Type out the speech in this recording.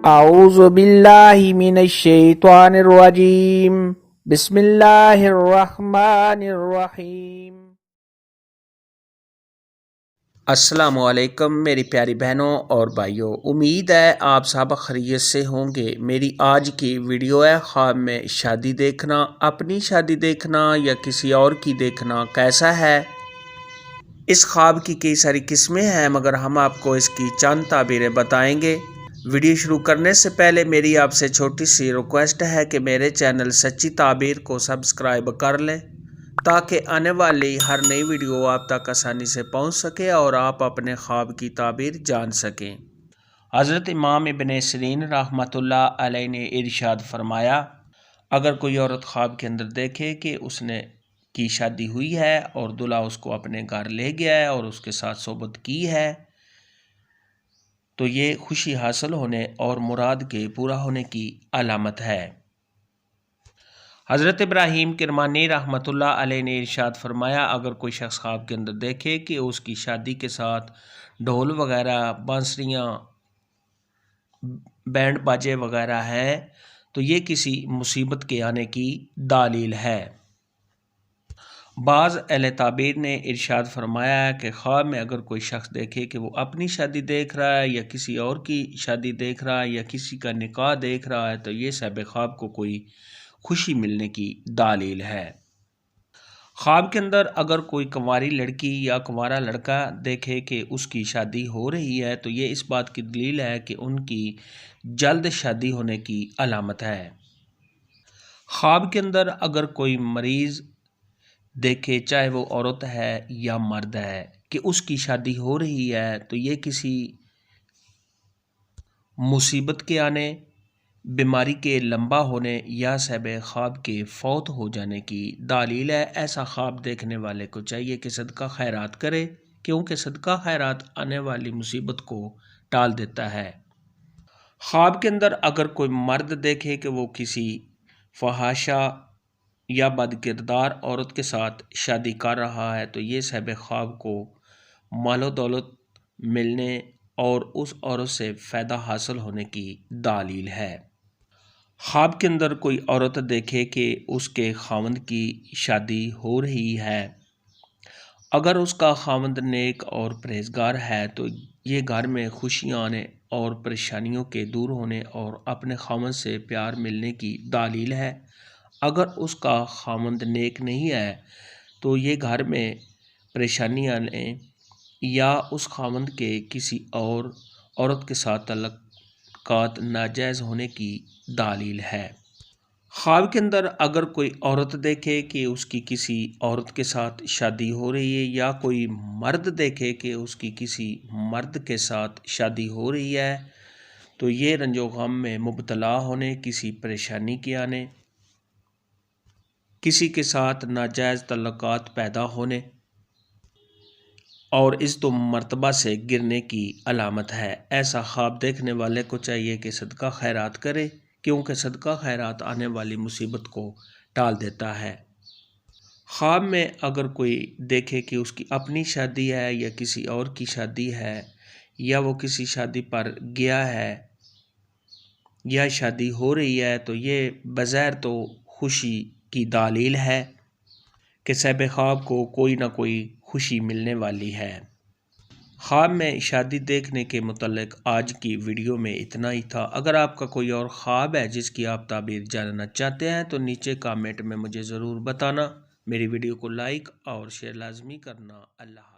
अऊज़ु बिल्लाहि मिनश शैतानिर रजीम बिस्मिल्लाहिर रहमानिर रहीम। अस्सलामुअलैकुम मेरी प्यारी बहनों और भाइयों, उम्मीद है आप सब खैरियत से होंगे। मेरी आज की वीडियो है ख्वाब में शादी देखना। अपनी शादी देखना या किसी और की देखना कैसा है। इस ख्वाब की कई सारी किस्में हैं, मगर हम आपको इसकी चंद ताबीरें बताएंगे। वीडियो शुरू करने से पहले मेरी आपसे छोटी सी रिक्वेस्ट है कि मेरे चैनल सच्ची ताबीर को सब्सक्राइब कर लें, ताकि आने वाली हर नई वीडियो आप तक आसानी से पहुंच सके और आप अपने ख्वाब की ताबीर जान सकें। हज़रत इमाम इब्न सिरीन रहमतुल्लाह अलैह ने इरशाद फरमाया, अगर कोई औरत ख्वाब के अंदर देखे कि उसने की शादी हुई है और दूल्हा उसको अपने घर ले गया है और उसके साथ सोबत की है, तो ये खुशी हासिल होने और मुराद के पूरा होने की अलामत है। हज़रत इब्राहीम किरमानी रहमतुल्लाह अलैह ने इरशाद फरमाया, अगर कोई शख्स ख्वाब के अंदर देखे कि उसकी शादी के साथ ढोल वगैरह, बांसुरियाँ, बैंड बाजे वगैरह है, तो ये किसी मुसीबत के आने की दलील है। बाज़ अहले ताबीर ने इरशाद फरमाया है कि ख्वाब में अगर कोई शख्स देखे कि वो अपनी शादी देख रहा है या किसी और की शादी देख रहा है या किसी का निकाह देख रहा है, तो ये साहिब ख्वाब को कोई खुशी मिलने की दलील है। ख्वाब के अंदर अगर कोई कुंवारी लड़की या कुंवारा लड़का देखे कि उसकी शादी हो रही है, तो ये इस बात की दलील है कि उनकी जल्द शादी होने की अलामत है। ख्वाब के अंदर अगर कोई मरीज़ देखे, चाहे वो औरत है या मर्द है, कि उसकी शादी हो रही है, तो ये किसी मुसीबत के आने, बीमारी के लंबा होने या साहिब ख्वाब के फौत हो जाने की दलील है। ऐसा ख्वाब देखने वाले को चाहिए कि सदका खैरात करे, क्योंकि सदका खैरात आने वाली मुसीबत को टाल देता है। ख्वाब के अंदर अगर कोई मर्द देखे कि वो किसी फहाशा या बदकिरदार औरत के साथ शादी कर रहा है, तो ये साहिब ख्वाब को मालो दौलत मिलने और उस औरत से फ़ायदा हासिल होने की दलील है। ख्वाब के अंदर कोई औरत देखे कि उसके खावंद की शादी हो रही है, अगर उसका खावंद नेक और परहेजगार है, तो ये घर में खुशियाँ आने और परेशानियों के दूर होने और अपने खावंद से प्यार मिलने की दलील है। अगर उसका खावंद नेक नहीं है, तो ये घर में परेशानी आने या उस खावंद के किसी और औरत के साथ तल्लुकात नाजायज़ होने की दलील है। ख्वाब के अंदर अगर कोई औरत देखे कि उसकी किसी औरत के साथ शादी हो रही है या कोई मर्द देखे कि उसकी किसी मर्द के साथ शादी हो रही है, तो ये रंजो गम में मुब्तला होने, किसी परेशानी के आने, किसी के साथ नाजायज़ तल्लुकात पैदा होने और इस दो मर्तबा से गिरने की अलामत है। ऐसा ख्वाब देखने वाले को चाहिए कि सदका खैरात करे, क्योंकि सदका खैरात आने वाली मुसीबत को टाल देता है। ख्वाब में अगर कोई देखे कि उसकी अपनी शादी है या किसी और की शादी है, या वो किसी शादी पर गया है या शादी हो रही है, तो ये बज़ाहिर तो खुशी की दलील है कि साहिब ख्वाब को कोई ना कोई खुशी मिलने वाली है। ख्वाब में शादी देखने के मुतल्लिक़ आज की वीडियो में इतना ही था। अगर आपका कोई और ख्वाब है जिसकी आप ताबीर जानना चाहते हैं, तो नीचे कमेंट में मुझे ज़रूर बताना। मेरी वीडियो को लाइक और शेयर लाजमी करना। अल्लाह।